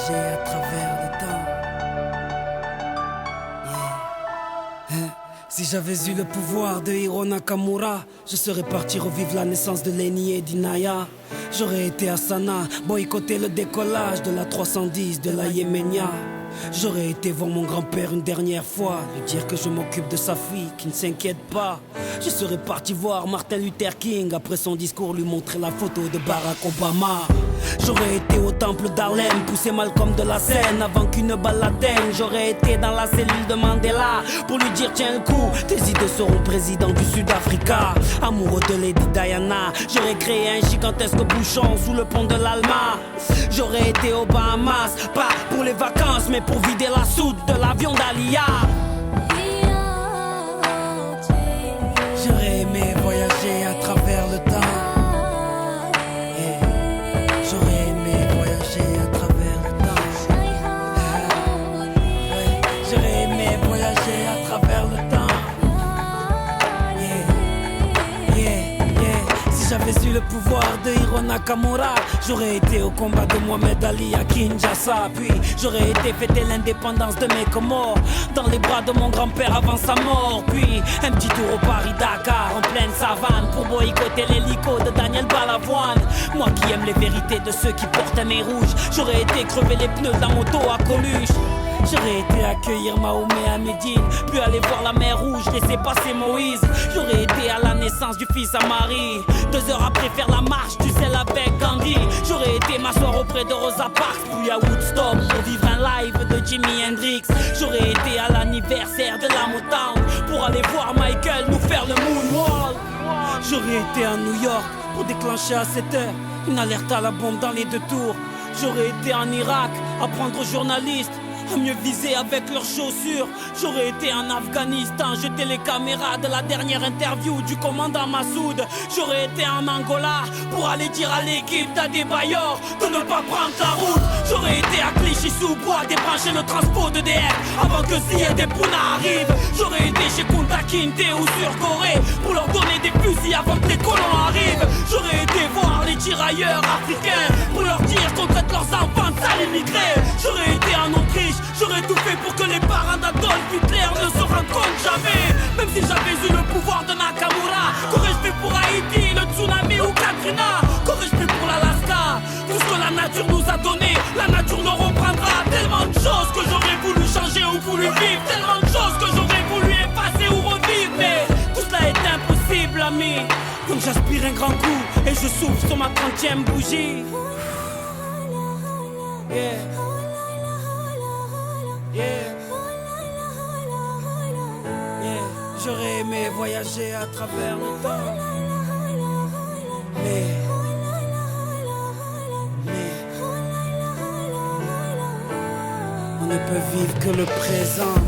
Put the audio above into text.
voyager à travers le temps. Yeah. Si j'avais eu le pouvoir de Hiro Nakamura, je serais parti revivre la naissance de Lenny et d'Inaya. J'aurais été à Sanaa, boycotter le décollage de la 310 de la Yéménia. J'aurais été voir mon grand-père une dernière fois, lui dire que je m'occupe de sa fille, qui ne s'inquiète pas. Je serais parti voir Martin Luther King, après son discours lui montrer la photo de Barack Obama. J'aurais été au temple d'Harlem, pousser Malcolm de la scène avant qu'une balle l'atteigne. J'aurais été dans la cellule de Mandela pour lui dire tiens le coup, tes idées seront président du Sud-Africa. Amoureux de Lady Diana, j'aurais créé un gigantesque bouchon sous le pont de l'Alma. J'aurais été aux Bahamas, pas pour les vacances mais pour vider la soute de l'avion d'Alia. J'aurais aimé voyager à travers le temps. J'aurais aimé voyager à travers le temps. J'aurais aimé voyager à travers le temps. Si j'avais eu le pouvoir de Hiro Nakamura, j'aurais été au combat de Mohamed Ali à Kinshasa. Puis j'aurais été fêter l'indépendance de mes Comores dans les bras de mon grand-père avant sa mort. Puis un petit tour au Paris-Dakar en pleine savane pour boycotter l'hélico de Daniel Balavoine. Moi qui aime les vérités de ceux qui portent un nez rouge, j'aurais été crever les pneus d'un moto à Coluche. J'aurais été accueillir Mahomet à Médine, puis aller voir la mer Rouge, laisser passer Moïse. J'aurais été à la naissance du fils à Marie, 2 heures après faire la marche du sel avec Gandhi. J'aurais été m'asseoir auprès de Rosa Parks, puis à Woodstock pour vivre un live de Jimi Hendrix. J'aurais été à l'anniversaire de la Motown pour aller voir Michael nous faire le moonwalk. J'aurais été à New York pour déclencher à 7 heures une alerte à la bombe dans les 2 tours. J'aurais été en Irak, apprendre aux journalistes à mieux viser avec leurs chaussures. J'aurais été en Afghanistan, jeter les caméras de la dernière interview du commandant Massoud. J'aurais été en Angola pour aller dire à l'équipe d'Adebayor de ne pas prendre la route. J'aurais été à Clichy-sous-Bois, débrancher le transport d'EDF avant que Ziyad et Pouna arrivent. J'aurais été chez Kunta Kinte ou sur Corée pour leur donner des fusils avant que les colons arrivent. J'aurais été voir les tirailleurs africains pour leur dire qu'on traite leurs enfants de sales immigrés. J'aurais été en Autriche, j'aurais tout fait pour que les parents d'Adolf Hitler ne se rendent compte jamais. Même si j'avais eu le pouvoir de Nakamura, qu'aurais-je fait pour Haïti, le tsunami ou Katrina? Qu'aurais-je fait pour l'Alaska? Tout ce que la nature nous a donné, la nature nous reprendra. Tellement de choses que j'aurais voulu changer ou voulu vivre, tellement de choses que j'aurais voulu effacer ou revivre. Mais tout cela est impossible, ami. Donc j'aspire un grand coup et je souffle sur ma 30e bougie. Yeah. J'aurais aimé voyager à travers le temps. Mais on ne peut vivre que le présent.